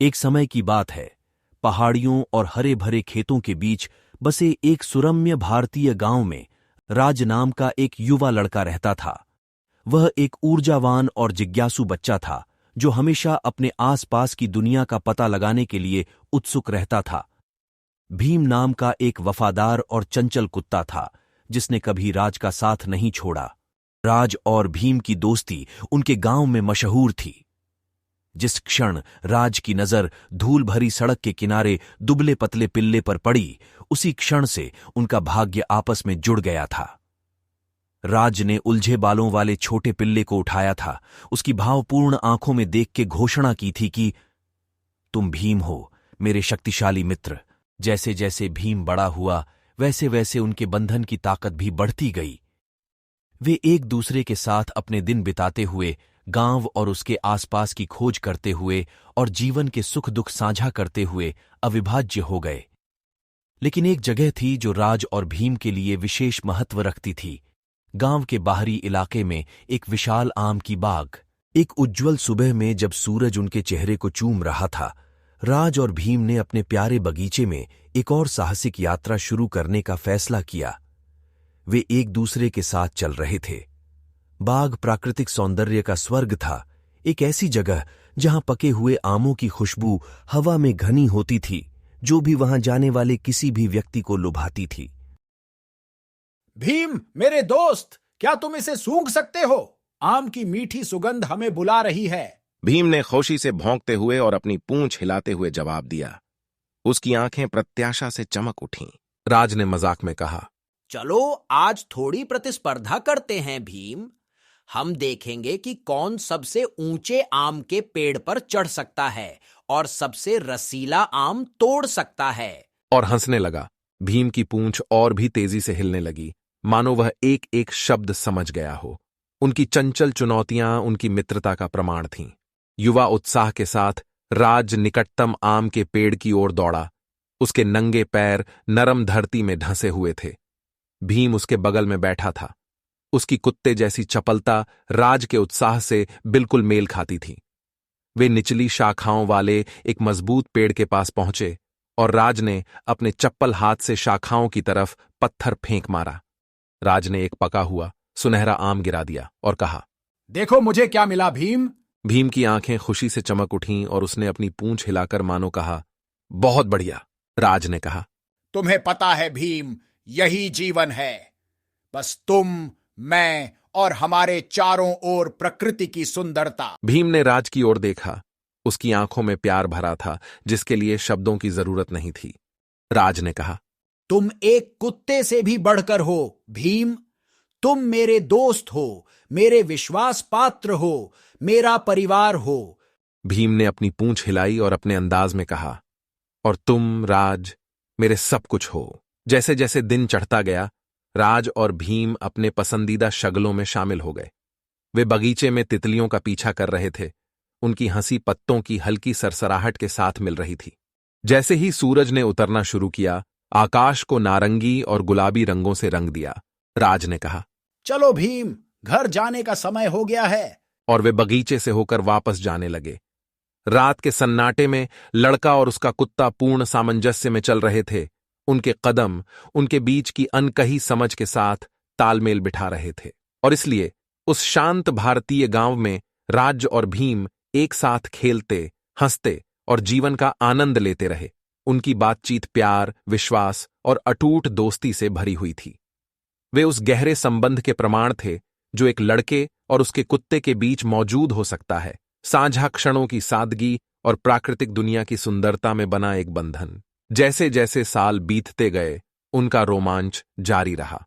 एक समय की बात है। पहाड़ियों और हरे भरे खेतों के बीच बसे एक सुरम्य भारतीय गांव में राज नाम का एक युवा लड़का रहता था। वह एक ऊर्जावान और जिज्ञासु बच्चा था जो हमेशा अपने आसपास की दुनिया का पता लगाने के लिए उत्सुक रहता था। भीम नाम का एक वफादार और चंचल कुत्ता था जिसने कभी राज का साथ नहीं छोड़ा। राज और भीम की दोस्ती उनके गांव में मशहूर थी। जिस क्षण राज की नजर धूल भरी सड़क के किनारे दुबले पतले पिल्ले पर पड़ी, उसी क्षण से उनका भाग्य आपस में जुड़ गया था। राज ने उलझे बालों वाले छोटे पिल्ले को उठाया था, उसकी भावपूर्ण आंखों में देख के घोषणा की थी कि तुम भीम हो, मेरे शक्तिशाली मित्र। जैसे जैसे भीम बड़ा हुआ, वैसे वैसे उनके बंधन की ताकत भी बढ़ती गई। वे एक दूसरे के साथ अपने दिन बिताते हुए, गांव और उसके आसपास की खोज करते हुए और जीवन के सुख दुख साझा करते हुए अविभाज्य हो गए। लेकिन एक जगह थी जो राज और भीम के लिए विशेष महत्व रखती थी। गांव के बाहरी इलाके में एक विशाल आम की बाग। एक उज्ज्वल सुबह में जब सूरज उनके चेहरे को चूम रहा था, राज और भीम ने अपने प्यारे बगीचे में एक और साहसिक यात्रा शुरू करने का फैसला किया। वे एक दूसरे के साथ चल रहे थे। बाग प्राकृतिक सौंदर्य का स्वर्ग था, एक ऐसी जगह जहां पके हुए आमों की खुशबू हवा में घनी होती थी, जो भी वहां जाने वाले किसी भी व्यक्ति को लुभाती थी। भीम, मेरे दोस्त, क्या तुम इसे सूंघ सकते हो? आम की मीठी सुगंध हमें बुला रही है। भीम ने खुशी से भौंकते हुए और अपनी पूंछ हिलाते हुए जवाब दिया। उसकी आंखें प्रत्याशा से चमक उठीं। राज ने मजाक में कहा, चलो आज थोड़ी प्रतिस्पर्धा करते हैं भीम। हम देखेंगे कि कौन सबसे ऊंचे आम के पेड़ पर चढ़ सकता है और सबसे रसीला आम तोड़ सकता है। और हंसने लगा। भीम की पूंछ और भी तेजी से हिलने लगी, मानो वह एक एक शब्द समझ गया हो। उनकी चंचल चुनौतियां उनकी मित्रता का प्रमाण थीं। युवा उत्साह के साथ राज निकटतम आम के पेड़ की ओर दौड़ा। उसके नंगे पैर नरम धरती में ढंसे हुए थे। भीम उसके बगल में बैठा था। उसकी कुत्ते जैसी चपलता राज के उत्साह से बिल्कुल मेल खाती थी। वे निचली शाखाओं वाले एक मजबूत पेड़ के पास पहुंचे और राज ने अपने चप्पल हाथ से शाखाओं की तरफ पत्थर फेंक मारा। राज ने एक पका हुआ सुनहरा आम गिरा दिया और कहा, देखो मुझे क्या मिला भीम। भीम की आंखें खुशी से चमक उठीं और उसने अपनी पूंछ हिलाकर मानो कहा, बहुत बढ़िया। राज ने कहा, तुम्हें पता है भीम, यही जीवन है। बस तुम, मैं और हमारे चारों ओर प्रकृति की सुंदरता। भीम ने राज की ओर देखा। उसकी आंखों में प्यार भरा था, जिसके लिए शब्दों की जरूरत नहीं थी। राज ने कहा, तुम एक कुत्ते से भी बढ़कर हो भीम। तुम मेरे दोस्त हो, मेरे विश्वास पात्र हो, मेरा परिवार हो। भीम ने अपनी पूंछ हिलाई और अपने अंदाज में कहा, और तुम राज मेरे सब कुछ हो। जैसे जैसे दिन चढ़ता गया, राज और भीम अपने पसंदीदा शगलों में शामिल हो गए। वे बगीचे में तितलियों का पीछा कर रहे थे। उनकी हंसी पत्तों की हल्की सरसराहट के साथ मिल रही थी। जैसे ही सूरज ने उतरना शुरू किया, आकाश को नारंगी और गुलाबी रंगों से रंग दिया। राज ने कहा, चलो भीम, घर जाने का समय हो गया है। और वे बगीचे से होकर वापस जाने लगे। रात के सन्नाटे में लड़का और उसका कुत्ता पूर्ण सामंजस्य में चल रहे थे। उनके कदम उनके बीच की अनकही समझ के साथ तालमेल बिठा रहे थे, और इसलिए उस शांत भारतीय गांव में राज और भीम एक साथ खेलते, हंसते और जीवन का आनंद लेते रहे। उनकी बातचीत प्यार, विश्वास और अटूट दोस्ती से भरी हुई थी। वे उस गहरे संबंध के प्रमाण थे जो एक लड़के और उसके कुत्ते के बीच मौजूद हो सकता है। साझा क्षणों की सादगी और प्राकृतिक दुनिया की सुंदरता में बना एक बंधन। जैसे जैसे साल बीतते गए, उनका रोमांच जारी रहा।